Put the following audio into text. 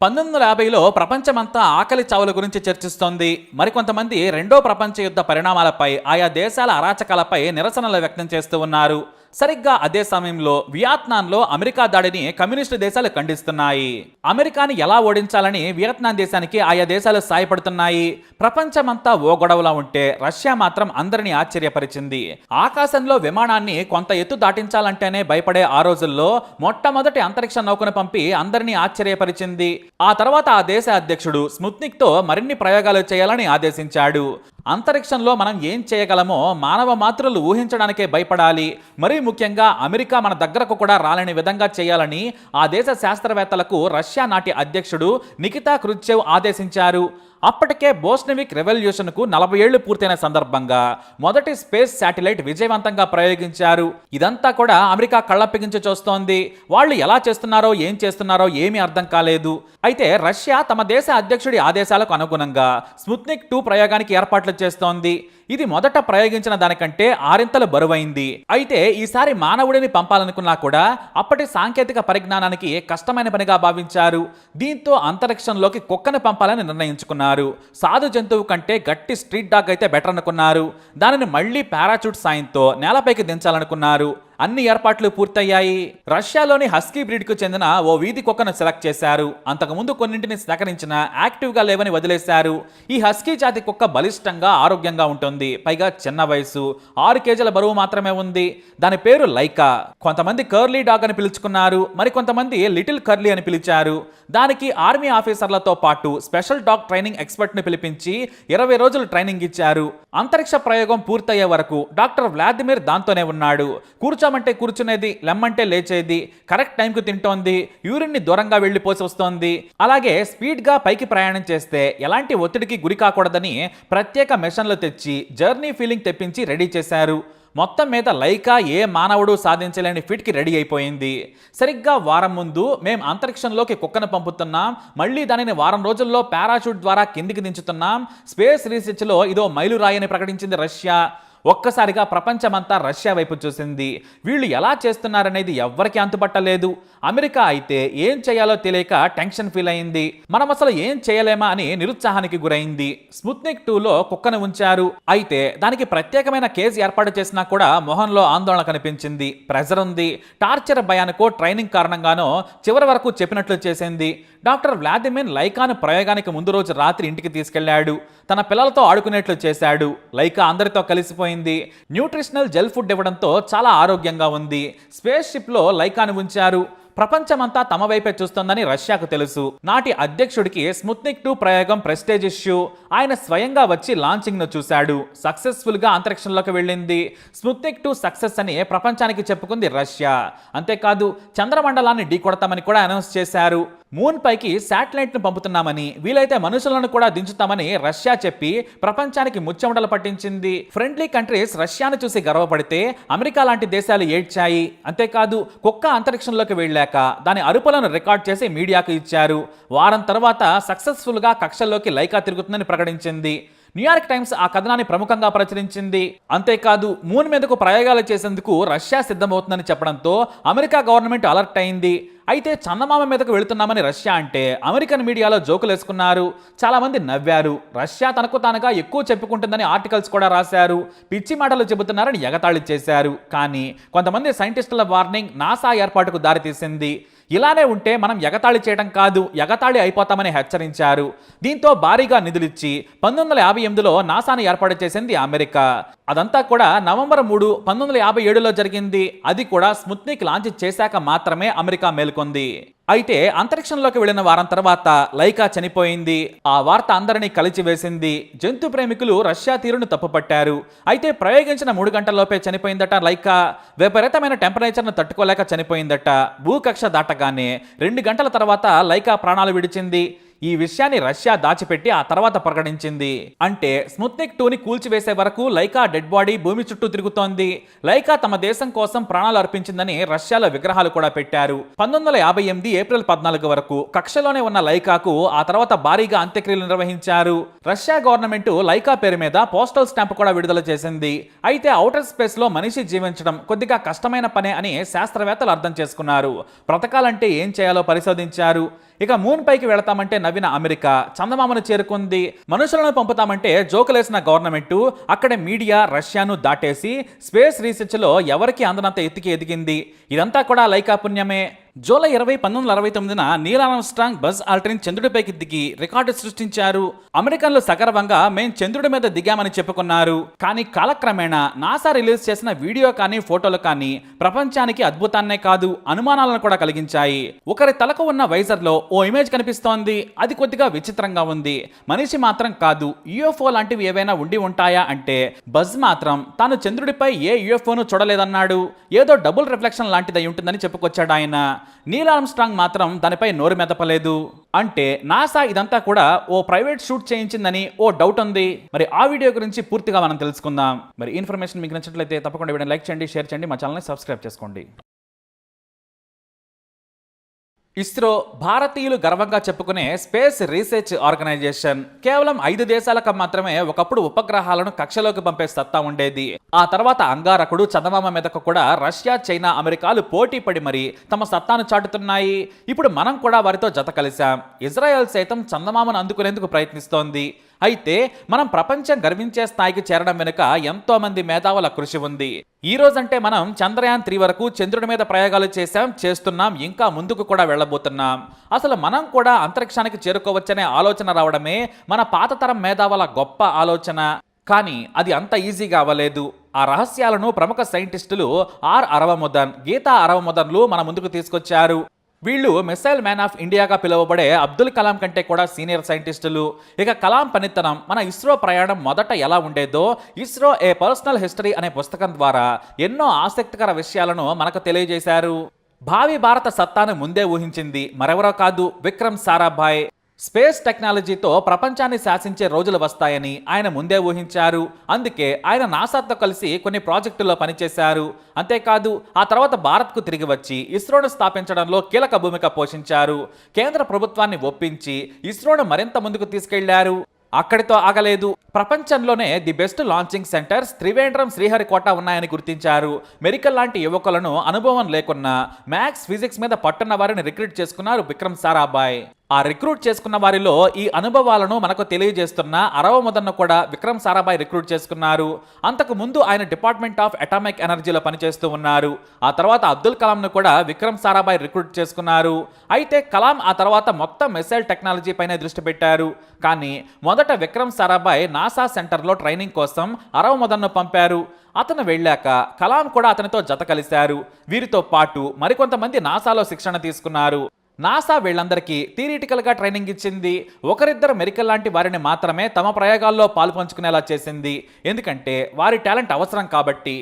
1950లో ప్రపంచమంతా ఆకలి చావుల గురించి చర్చిస్తోంది. మరికొంతమంది రెండో ప్రపంచ యుద్ధ పరిణామాలపై, ఆయా దేశాల అరాచకాలపై నిరసనలు వ్యక్తం చేస్తూ ఉన్నారు. సరిగ్గా అదే సమయంలో వియత్నాంలో అమెరికా దాడిని కమ్యూనిస్టు దేశాలు ఖండిస్తున్నాయి. అమెరికాని ఎలా ఓడించాలని వియత్నాం దేశానికి ఆయా దేశాలు సాయపడుతున్నాయి. ప్రపంచమంతా ఓ గొడవలా ఉంటే రష్యా మాత్రం అందరినీ ఆశ్చర్యపరిచింది. ఆకాశంలో విమానాన్ని కొంత ఎత్తు దాటించాలంటేనే భయపడే ఆ రోజుల్లో మొట్టమొదటి అంతరిక్ష నౌకను పంపి అందరినీ ఆశ్చర్యపరిచింది. ఆ తర్వాత ఆ దేశ అధ్యక్షుడు స్పుత్నిక్తో మరిన్ని ప్రయోగాలు చేయాలని ఆదేశించాడు. అంతరిక్షంలో మనం ఏం చేయగలమో మానవ మాతృలు ఊహించడానికే భయపడాలి. మరీ ముఖ్యంగా అమెరికా మన దగ్గరకు కూడా రాలేని విధంగా చేయాలని ఆ దేశ శాస్త్రవేత్తలకు రష్యా నాటి అధ్యక్షుడు నికితా క్రుష్చెవ్ ఆదేశించారు. అప్పటికే బోల్షెవిక్ రెవల్యూషన్కు 40 ఏళ్లు పూర్తయిన సందర్భంగా మొదటి స్పేస్ శాటిలైట్ విజయవంతంగా ప్రయోగించారు. ఇదంతా కూడా అమెరికా కళ్ళప్పిగించి చూస్తోంది. వాళ్ళు ఎలా చేస్తున్నారో ఏం చేస్తున్నారో ఏమీ అర్థం కాలేదు. అయితే రష్యా తమ దేశ అధ్యక్షుడి ఆదేశాలకు అనుగుణంగా స్పుత్నిక్ 2 ప్రయోగానికి ఏర్పాట్లు చేస్తోంది. ఇది మొదట ప్రయోగించిన దానికంటే 6 బరువైంది. అయితే ఈసారి మానవుడిని పంపాలనుకున్నా కూడా అప్పటి సాంకేతిక పరిజ్ఞానానికి కష్టమైన పనిగా భావించారు. దీంతో అంతరిక్షంలోకి కుక్కను పంపాలని నిర్ణయించుకున్నారు. సాధు జంతువు కంటే గట్టి స్ట్రీట్ డాగ్ అయితే బెటర్ అనుకున్నారు. దానిని మళ్లీ పారాచూట్ సాయంతో నేలపైకి దించాలనుకున్నారు. అన్ని ఏర్పాట్లు పూర్తయ్యాయి. రష్యాలోని హస్కీ బ్రీడ్ కు చెందిన ఓ వీధి కుక్కను సెలెక్ట్ చేశారు. అంతకుముందు కొన్నింటిని సేకరించిన యాక్టివ్గా లేవని వదిలేశారు. ఈ హస్కీ జాతి కుక్క బలిష్టంగా ఆరోగ్యంగా ఉంటుంది. పైగా చిన్న వయసు, 6 కేజీల బరువు మాత్రమే ఉంది. దాని పేరు లైకా. కొంతమంది కర్లీ డాగ్ అని పిలుచుకున్నారు, మరికొంతమంది లిటిల్ కర్లీ అని పిలిచారు. దానికి ఆర్మీ ఆఫీసర్లతో పాటు స్పెషల్ డాగ్ ట్రైనింగ్ ఎక్స్పర్ట్ ని పిలిపించి 20 రోజులు ట్రైనింగ్ ఇచ్చారు. అంతరిక్ష ప్రయోగం పూర్తయ్యే వరకు డాక్టర్ వ్లాదిమిర్ దాంతోనే ఉన్నాడు. కూర్చోమంటే కూర్చునేది, లెమ్మంటే లేచేది, కరెక్ట్ టైంకు తింటోంది, యూరిన్ ని దూరంగా వెళ్లిపోసి వస్తోంది. అలాగే స్పీడ్ గా పైకి ప్రయాణం చేస్తే ఎలాంటి ఒత్తిడికి గురి కాకూడదని ప్రత్యేక మెషన్లు తెచ్చి జర్నీ ఫీలింగ్ తెప్పించి రెడీ చేశారు. మొత్తం మీద లైకా ఏ మానవుడు సాధించలేని ఫిట్కి రెడీ అయిపోయింది. సరిగ్గా వారం ముందు మేం అంతరిక్షంలోకి కుక్కను పంపుతున్నాం, మళ్ళీ దానిని వారం రోజుల్లో పారాషూట్ ద్వారా కిందికి దించుతున్నాం, స్పేస్ రీసెర్చ్లో ఇదో మైలురాయని ప్రకటించింది రష్యా. ఒక్కసారిగా ప్రపంచమంతా రష్యా వైపు చూసింది. వీళ్ళు ఎలా చేస్తున్నారనేది ఎవ్వరికీ అంతుపట్టలేదు. అమెరికా అయితే ఏం చేయాలో తెలియక టెన్షన్ ఫీల్ అయింది. మనం అసలు ఏం చేయలేమా అని నిరుత్సాహానికి గురైంది. స్పుత్నిక్ 2లో కుక్కను ఉంచారు. అయితే దానికి ప్రత్యేకమైన కేసు ఏర్పాటు చేసినా కూడా మొహంలో ఆందోళన కనిపించింది. ప్రెజర్ ఉంది. టార్చర్ భయానికో ట్రైనింగ్ కారణంగానో చివరి వరకు చెప్పినట్లు చేసింది. డాక్టర్ వ్లాదిమిర్ లైకాను ప్రయోగానికి ముందు రోజు రాత్రి ఇంటికి తీసుకెళ్లాడు. తన పిల్లలతో ఆడుకునేట్లు చేశాడు. లైకా అందరితో కలిసిపోయింది. న్యూట్రిషనల్ జెల్ ఫుడ్ ఇవ్వడంతో చాలా ఆరోగ్యంగా ఉంది. స్పేస్ షిప్ లో లైకాను ఉంచారు. ప్రపంచమంతా తమ వైపే చూస్తోందని రష్యాకు తెలుసు. నాటి అధ్యక్షుడికి స్పుత్నిక్ 2 ప్రయోగం ప్రెస్టేజ్ ఇష్యూ. ఆయన స్వయంగా వచ్చి లాంచింగ్ ను చూశాడు. సక్సెస్ఫుల్ గా అంతరిక్షంలోకి వెళ్ళింది. స్పుత్నిక్ 2 సక్సెస్ అని ప్రపంచానికి చెప్పుకుంది రష్యా. అంతేకాదు చంద్రమండలాన్ని ఢీకొడతామని కూడా అనౌన్స్ చేశారు. మూన్ పైకి శాటిలైట్ ను పంపుతున్నామని, వీలైతే మనుషులను కూడా దించుతామని రష్యా చెప్పి ప్రపంచానికి ముచ్చెమటలు పట్టించింది. ఫ్రెండ్లీ కంట్రీస్ రష్యాను చూసి గర్వపడితే అమెరికా లాంటి దేశాలు ఏడ్చాయి. అంతేకాదు కుక్క అంతరిక్షంలోకి వెళ్ళాక దాని అరుపులను రికార్డ్ చేసి మీడియాకు ఇచ్చారు. వారం తర్వాత సక్సెస్ఫుల్ గా కక్షల్లోకి లైకా తిరుగుతుందని ప్రకటించింది. న్యూయార్క్ టైమ్స్ ఆ కథనాన్ని ప్రముఖంగా ప్రచురించింది. అంతేకాదు మూన్ మీదకు ప్రయోగాలు చేసేందుకు రష్యా సిద్ధమవుతుందని చెప్పడంతో అమెరికా గవర్నమెంట్ అలర్ట్ అయింది. అయితే చందమామ మీదకు వెళుతున్నామని రష్యా అంటే అమెరికన్ మీడియాలో జోకులు వేసుకున్నారు. చాలా మంది నవ్వారు. రష్యా తనకు తానుగా ఎక్కువ చెప్పుకుంటుందని ఆర్టికల్స్ కూడా రాశారు. పిచ్చి మాటలు చెబుతున్నారని ఎగతాళి చేశారు. కానీ కొంతమంది సైంటిస్టుల వార్నింగ్ నాసా ఏర్పాటుకు దారితీసింది. ఇలానే ఉంటే మనం ఎగతాళి చేయడం కాదు, ఎగతాళి అయిపోతామని హెచ్చరించారు. దీంతో భారీగా నిధులిచ్చి 1958లో నాసాను ఏర్పాటు చేసింది అమెరికా. అదంతా కూడా నవంబర్ 3, 1957లో జరిగింది. అది కూడా స్పుత్నిక్ లాంచ్ చేశాక మాత్రమే అమెరికా మేల్కొంది. అయితే అంతరిక్షంలోకి వెళ్లిన వారం తర్వాత లైకా చనిపోయింది. ఆ వార్త అందరినీ కలిచివేసింది. జంతు ప్రేమికులు రష్యా తీరును తప్పుపట్టారు. అయితే ప్రయోగించిన 3 గంటల్లోపే చనిపోయిందట లైకా. విపరీతమైన టెంపరేచర్ను తట్టుకోలేక చనిపోయిందట. భూకక్ష దాటగానే 2 గంటల తర్వాత లైకా ప్రాణాలు విడిచింది. ఈ విషయాన్ని రష్యా దాచిపెట్టి ఆ తర్వాత ప్రకటించింది. అంటే స్పుత్నిక్ 2ని కూల్చివేసే వరకు లైకా డెడ్ బాడీ భూమి చుట్టూ తిరుగుతోంది. లైకా తమ దేశం కోసం ప్రాణాలు అర్పించిందని రష్యాలో విగ్రహాలు కూడా పెట్టారు. 1958 ఏప్రిల్ 14 వరకు కక్షలోనే ఉన్న లైకాకు ఆ తర్వాత భారీగా అంత్యక్రియలు నిర్వహించారు. రష్యా గవర్నమెంట్ లైకా పేరు మీద పోస్టల్ స్టాంప్ కూడా విడుదల చేసింది. అయితే ఔటర్ స్పేస్ లో మనిషి జీవించడం కొద్దిగా కష్టమైన పనే అని శాస్త్రవేత్తలు అర్థం చేసుకున్నారు. బ్రతకాలంటే ఏం చేయాలో పరిశోధించారు. ఇక మూన్ పైకి వెళతామంటే నవ్విన అమెరికా చందమామను చేరుకుంది. మనుషులను పంపుతామంటే జోకులేసిన గవర్నమెంట్ అక్కడే మీడియా రష్యాను దాటేసి స్పేస్ రీసెర్చ్ లో ఎవరికి అందనంత ఎత్తుకి ఎదిగింది. ఇదంతా కూడా లైకా పుణ్యమే. జూలై 20, 1969న నీల్ ఆర్మ్స్ట్రాంగ్ బజ్ ఆల్ట్రిన్ చంద్రుడిపైకి దిగి రికార్డు సృష్టించారు. అమెరికన్లు సగర్వంగా మేం చంద్రుడి మీద దిగామని చెప్పుకున్నారు. కానీ కాలక్రమేణా నాసా రిలీజ్ చేసిన వీడియో కానీ ఫోటోలు కానీ ప్రపంచానికి అద్భుతాన్నే కాదు అనుమానాలను కూడా కలిగించాయి. ఒకరి తలకు ఉన్న వైజర్ లో ఓ ఇమేజ్ కనిపిస్తోంది. అది కొద్దిగా విచిత్రంగా ఉంది. మనిషి మాత్రం కాదు, యూఎఫ్ఓ లాంటివి ఏవైనా ఉండి ఉంటాయా అంటే బజ్ మాత్రం తాను చంద్రుడిపై ఏ యూఎఫ్ఓను చూడలేదన్నాడు. ఏదో డబుల్ రిఫ్లెక్షన్ లాంటిదై ఉంటుందని చెప్పుకొచ్చాడు ఆయన. నీల్ ఆర్మ్స్ట్రాంగ్ మాత్రం దానిపై నోరు మెదపలేదు. అంటే నాసా ఇదంతా కూడా ఓ ప్రైవేట్ షూట్ చేయించిందని ఓ డౌట్ ఉంది. మరి ఆ వీడియో గురించి పూర్తిగా మనం తెలుసుకుందాం. మరి ఇన్ఫర్మేషన్ మీకు నచ్చినట్లయితే తప్పకుండా వీడియోని లైక్ చేయండి, షేర్ చేయండి, మా ఛానల్ని సబ్స్క్రైబ్ చేసుకోండి. ఇస్రో భారతీయులు గర్వంగా చెప్పుకునే స్పేస్ రీసెర్చ్ ఆర్గనైజేషన్. కేవలం 5 దేశాలకు మాత్రమే ఒకప్పుడు ఉపగ్రహాలను కక్షలోకి పంపే సత్తా ఉండేది. ఆ తర్వాత అంగారకుడు చందమామ మీదకు కూడా రష్యా, చైనా, అమెరికాలు పోటీ పడి మరి తమ సత్తాను చాటుతున్నాయి. ఇప్పుడు మనం కూడా వారితో జత కలిశాం. ఇజ్రాయెల్ సైతం చందమామను అందుకునేందుకు ప్రయత్నిస్తోంది. అయితే మనం ప్రపంచం గర్వించే స్థాయికి చేరడం వెనుక ఎంతో మంది మేధావుల కృషి ఉంది. ఈ రోజంటే మనం చంద్రయాన్ 3 వరకు చంద్రుడి మీద ప్రయోగాలు చేస్తున్నాం, ఇంకా ముందుకు కూడా వెళ్ళబోతున్నాం. అసలు మనం కూడా అంతరిక్షానికి చేరుకోవచ్చనే ఆలోచన రావడమే మన పాత తరం మేధావుల గొప్ప ఆలోచన. కానీ అది అంత ఈజీగా అవ్వలేదు. ఆ రహస్యాలను ప్రముఖ సైంటిస్టులు ఆర్ అరవముదన్, గీతా అరవముదన్లు మన ముందుకు తీసుకొచ్చారు. వీళ్ళు మిసైల్ మ్యాన్ ఆఫ్ ఇండియాగా పిలువబడే అబ్దుల్ కలాం కంటే కూడా సీనియర్ సైంటిస్టులు. ఇక కలాం పనితనం, మన ఇస్రో ప్రయాణం మొదట ఎలా ఉండేదో ఇస్రో ఏ పర్సనల్ హిస్టరీ అనే పుస్తకం ద్వారా ఎన్నో ఆసక్తికర విషయాలను మనకు తెలియజేశారు. భావి భారత సత్తాను ముందే ఊహించింది మరెవరో కాదు, విక్రమ్ సారాభాయ్. స్పేస్ టెక్నాలజీతో ప్రపంచాన్ని శాసించే రోజులు వస్తాయని ఆయన ముందే ఊహించారు. అందుకే ఆయన నాసాతో కలిసి కొన్ని ప్రాజెక్టుల్లో పనిచేశారు. అంతేకాదు ఆ తర్వాత భారత్కు తిరిగి వచ్చి ఇస్రోను స్థాపించడంలో కీలక భూమిక పోషించారు. కేంద్ర ప్రభుత్వాన్ని ఒప్పించి ఇస్రోను మరింత ముందుకు తీసుకెళ్లారు. అక్కడితో ఆగలేదు. ప్రపంచంలోనే the best launching centres Trivandrum, Sriharikota ఉన్నాయని గుర్తించారు. మెడికల్ లాంటి యువకులను అనుభవం లేకున్నా మ్యాథ్స్, ఫిజిక్స్ మీద పట్టున్న వారిని రిక్రూట్ చేసుకున్నారు విక్రమ్ సారాభాయ్. ఆ రిక్రూట్ చేసుకున్న వారిలో ఈ అనుభవాలను మనకు తెలియజేస్తున్న అరవముదన్ను కూడా విక్రమ్ సారాభాయ్ రిక్రూట్ చేసుకున్నారు. అంతకు ముందు ఆయన డిపార్ట్మెంట్ ఆఫ్ అటామిక్ ఎనర్జీలో పనిచేస్తూ ఉన్నారు. ఆ తర్వాత అబ్దుల్ కలాంను కూడా విక్రమ్ సారాభాయ్ రిక్రూట్ చేసుకున్నారు. అయితే కలాం ఆ తర్వాత మొత్తం మిసైల్ టెక్నాలజీ పైన దృష్టి పెట్టారు. కానీ మొదట విక్రమ్ సారాభాయ్ నాసా సెంటర్లో ట్రైనింగ్ కోసం అరవముదన్ను పంపారు. అతను వెళ్ళాక కలాం కూడా అతనితో జత కలిశారు. వీరితో పాటు మరికొంతమంది నాసాలో శిక్షణ తీసుకున్నారు. నాసా వీళ్ళందరికీ థియరిటికల్గా ట్రైనింగ్ ఇచ్చింది. ఒకరిద్దరు మెరికల్ లాంటి వారిని మాత్రమే తమ ప్రయోగాల్లో పాల్పంచుకునేలా చేసింది. ఎందుకంటే వారి టాలెంట్ అవసరం కాబట్టి.